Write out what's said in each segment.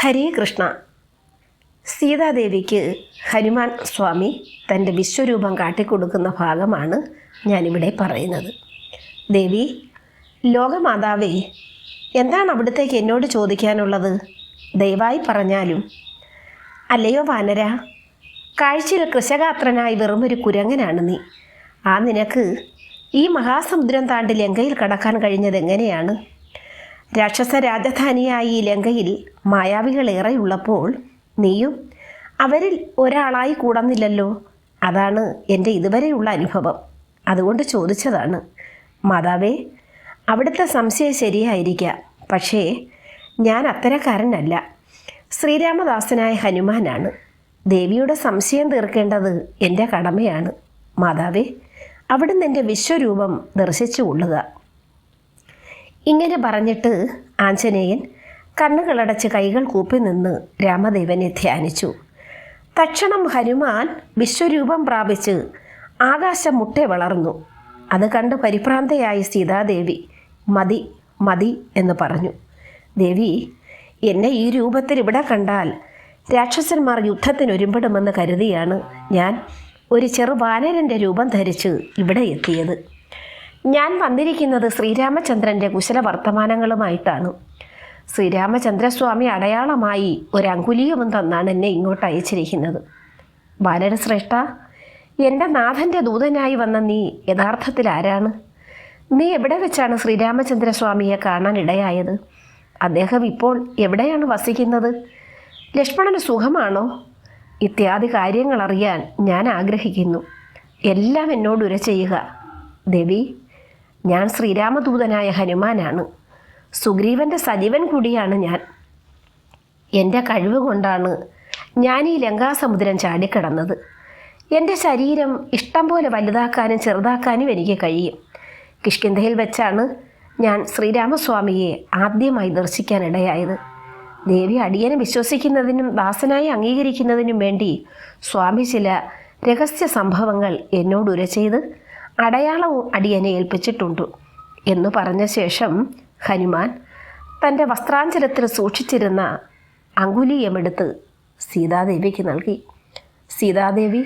ഹരേ കൃഷ്ണ. സീതാദേവിക്ക് ഹനുമാൻ സ്വാമി തൻ്റെ വിശ്വരൂപം കാട്ടിക്കൊടുക്കുന്ന ഭാഗമാണ് ഞാനിവിടെ പറയുന്നത്. ദേവി, ലോകമാതാവേ, എന്താണ് അവിടുത്തേക്ക് എന്നോട് ചോദിക്കാനുള്ളത്? ദയവായി പറഞ്ഞാലും. അല്ലയോ വാനര, കാഴ്ചയിൽ കൃശഗാത്രനായി വെറുമൊരു കുരങ്ങനാണ് നീ. ആ നിനക്ക് ഈ മഹാസമുദ്രം താണ്ടി ലങ്കയിൽ കടക്കാൻ കഴിഞ്ഞത് എങ്ങനെയാണ്? രാക്ഷസ രാജധാനിയായ ഈ ലങ്കയിൽ മായാവികളേറെയുള്ളപ്പോൾ നീയും അവരിൽ ഒരാളായി കൂടന്നില്ലല്ലോ. അതാണ് എൻ്റെ ഇതുവരെയുള്ള അനുഭവം. അതുകൊണ്ട് ചോദിച്ചതാണ്. മാതാവേ, അവിടുത്തെ സംശയം ശരിയായിരിക്കാം. പക്ഷേ ഞാൻ അത്തരക്കാരനല്ല. ശ്രീരാമദാസനായ ഹനുമാനാണ്. ദേവിയുടെ സംശയം തീർക്കേണ്ടത് എൻ്റെ കടമയാണ്. മാതാവേ, അവിടുന്ന് എൻ്റെ വിശ്വരൂപം ദർശിച്ചു കൊള്ളുക. ഇങ്ങനെ പറഞ്ഞിട്ട് ആഞ്ജനേയൻ കണ്ണുകളടച്ച് കൈകൾ കൂപ്പി നിന്ന് രാമദേവനെ ധ്യാനിച്ചു. തക്ഷണം ഹനുമാൻ വിശ്വരൂപം പ്രാപിച്ച് ആകാശം മുട്ടെ വളർന്നു. അത് കണ്ട് പരിഭ്രാന്തയായി സീതാദേവി മതി മതി എന്ന് പറഞ്ഞു. ദേവി, എന്നെ ഈ രൂപത്തിൽ ഇവിടെ കണ്ടാൽ രാക്ഷസന്മാർ യുദ്ധത്തിനൊരുമ്പെടുമെന്ന് കരുതിയാണ് ഞാൻ ഒരു ചെറുവാനരൻ്റെ രൂപം ധരിച്ച് ഇവിടെ എത്തിയത്. ഞാൻ വന്നിരിക്കുന്നത് ശ്രീരാമചന്ദ്രൻ്റെ കുശല വർത്തമാനങ്ങളുമായിട്ടാണ്. ശ്രീരാമചന്ദ്രസ്വാമി അടയാളമായി ഒരു അങ്കുലീയവും തന്നാണ് എന്നെ ഇങ്ങോട്ട് അയച്ചിരിക്കുന്നത്. ബാലരശ്രേഷ്ഠ, എൻ്റെ നാഥൻ്റെ ദൂതനായി വന്ന നീ യഥാർത്ഥത്തിൽ ആരാണ്? നീ എവിടെ വെച്ചാണ് ശ്രീരാമചന്ദ്രസ്വാമിയെ കാണാൻ ഇടയായത്? അദ്ദേഹം ഇപ്പോൾ എവിടെയാണ് വസിക്കുന്നത്? ലക്ഷ്മണന് സുഖമാണോ? ഇത്യാദി കാര്യങ്ങൾ അറിയാൻ ഞാൻ ആഗ്രഹിക്കുന്നു. എല്ലാം എന്നോട് ഉര ചെയ്യുക. ദേവി, ഞാൻ ശ്രീരാമദൂതനായ ഹനുമാനാണ്. സുഗ്രീവൻ്റെ സജീവൻ കൂടിയാണ് ഞാൻ. എൻ്റെ കഴിവ് കൊണ്ടാണ് ഞാൻ ഈ ലങ്കാസമുദ്രം ചാടിക്കടന്നത്. എൻ്റെ ശരീരം ഇഷ്ടം പോലെ വലുതാക്കാനും ചെറുതാക്കാനും എനിക്ക് കഴിയും. കിഷ്കിന്ധയിൽ വെച്ചാണ് ഞാൻ ശ്രീരാമസ്വാമിയെ ആദ്യമായി ദർശിക്കാനിടയായത്. ദേവി അടിയനെ വിശ്വസിക്കുന്നതിനും ദാസനായി അംഗീകരിക്കുന്നതിനും വേണ്ടി സ്വാമി ചില രഹസ്യ സംഭവങ്ങൾ എന്നോട് ഉര ചെയ്ത് അടയാളവും അടിയനെ ഏൽപ്പിച്ചിട്ടുണ്ട് എന്നു പറഞ്ഞ ശേഷം ഹനുമാൻ തൻ്റെ വസ്ത്രാഞ്ചലത്തിൽ സൂക്ഷിച്ചിരുന്ന അങ്കുലീയമെടുത്ത് സീതാദേവിക്ക് നൽകി. സീതാദേവി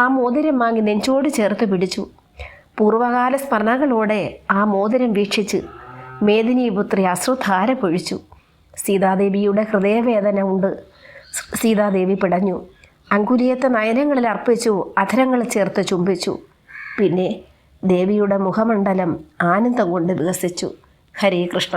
ആ മോതിരം വാങ്ങി നെഞ്ചോട് ചേർത്ത് പിടിച്ചു. പൂർവകാല സ്മരണകളോടെ ആ മോതിരം വീക്ഷിച്ച് മേദിനീപുത്രി അശ്രുധാര പൊഴിച്ചു. സീതാദേവിയുടെ ഹൃദയവേദന ഉണ്ട്. സീതാദേവി പിടഞ്ഞു. അങ്കുലിയത്തെ നയനങ്ങളിൽ അർപ്പിച്ചു, അധരങ്ങൾ ചേർത്ത് ചുംബിച്ചു. പിന്നെ ദേവിയുടെ മുഖമണ്ഡലം ആനന്ദം കൊണ്ട് വികസിച്ചു. ഹരേ കൃഷ്ണ.